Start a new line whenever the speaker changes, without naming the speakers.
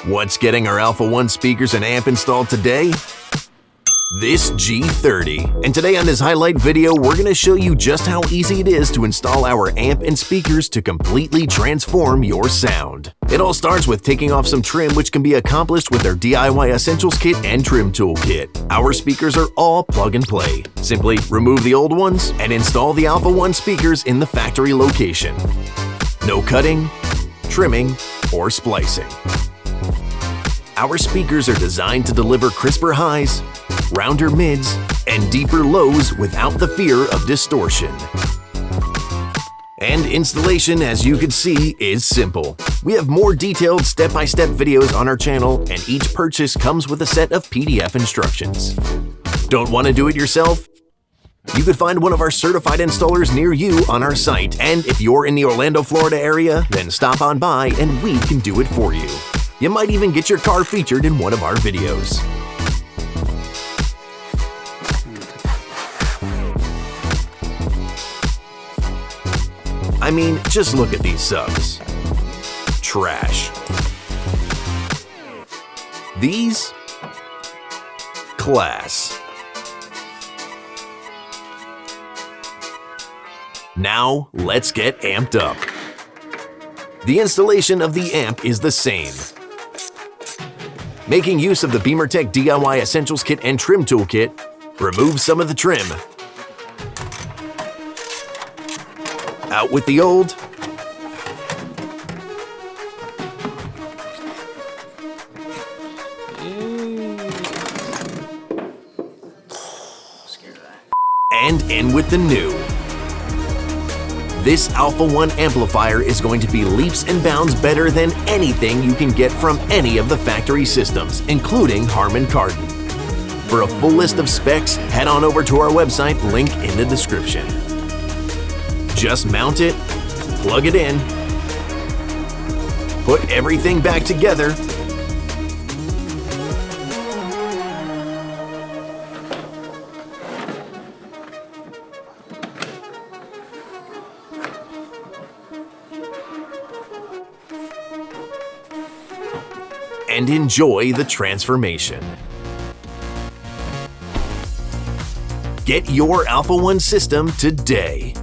What's getting our Alpha 1 speakers and amp installed today? This G30. And today on this highlight video, we're going to show you just how easy it is to install our amp and speakers to completely transform your sound. It all starts with taking off some trim, which can be accomplished with our DIY Essentials Kit and Trim Tool Kit. Our speakers are all plug and play. Simply remove the old ones and install the Alpha 1 speakers in the factory location. No cutting, trimming, or splicing. Our speakers are designed to deliver crisper highs, rounder mids, and deeper lows without the fear of distortion. And installation, as you can see, is simple. We have more detailed step-by-step videos on our channel, and each purchase comes with a set of PDF instructions. Don't want to do it yourself? You could find one of our certified installers near you on our site, and if you're in the Orlando, Florida area, then stop on by and we can do it for you. You might even get your car featured in one of our videos. I mean, just look at these subs. Trash. These? Class. Now, let's get amped up. The installation of the amp is the same. Making use of the BeamerTech DIY Essentials Kit and Trim Tool Kit, remove some of the trim. Out with the old. And in with the new. This Alpha 1 amplifier is going to be leaps and bounds better than anything you can get from any of the factory systems, including Harman Kardon. For a full list of specs, head on over to our website, link in the description. Just mount it, plug it in, put everything back together, and enjoy the transformation. Get your Alpha 1 system today.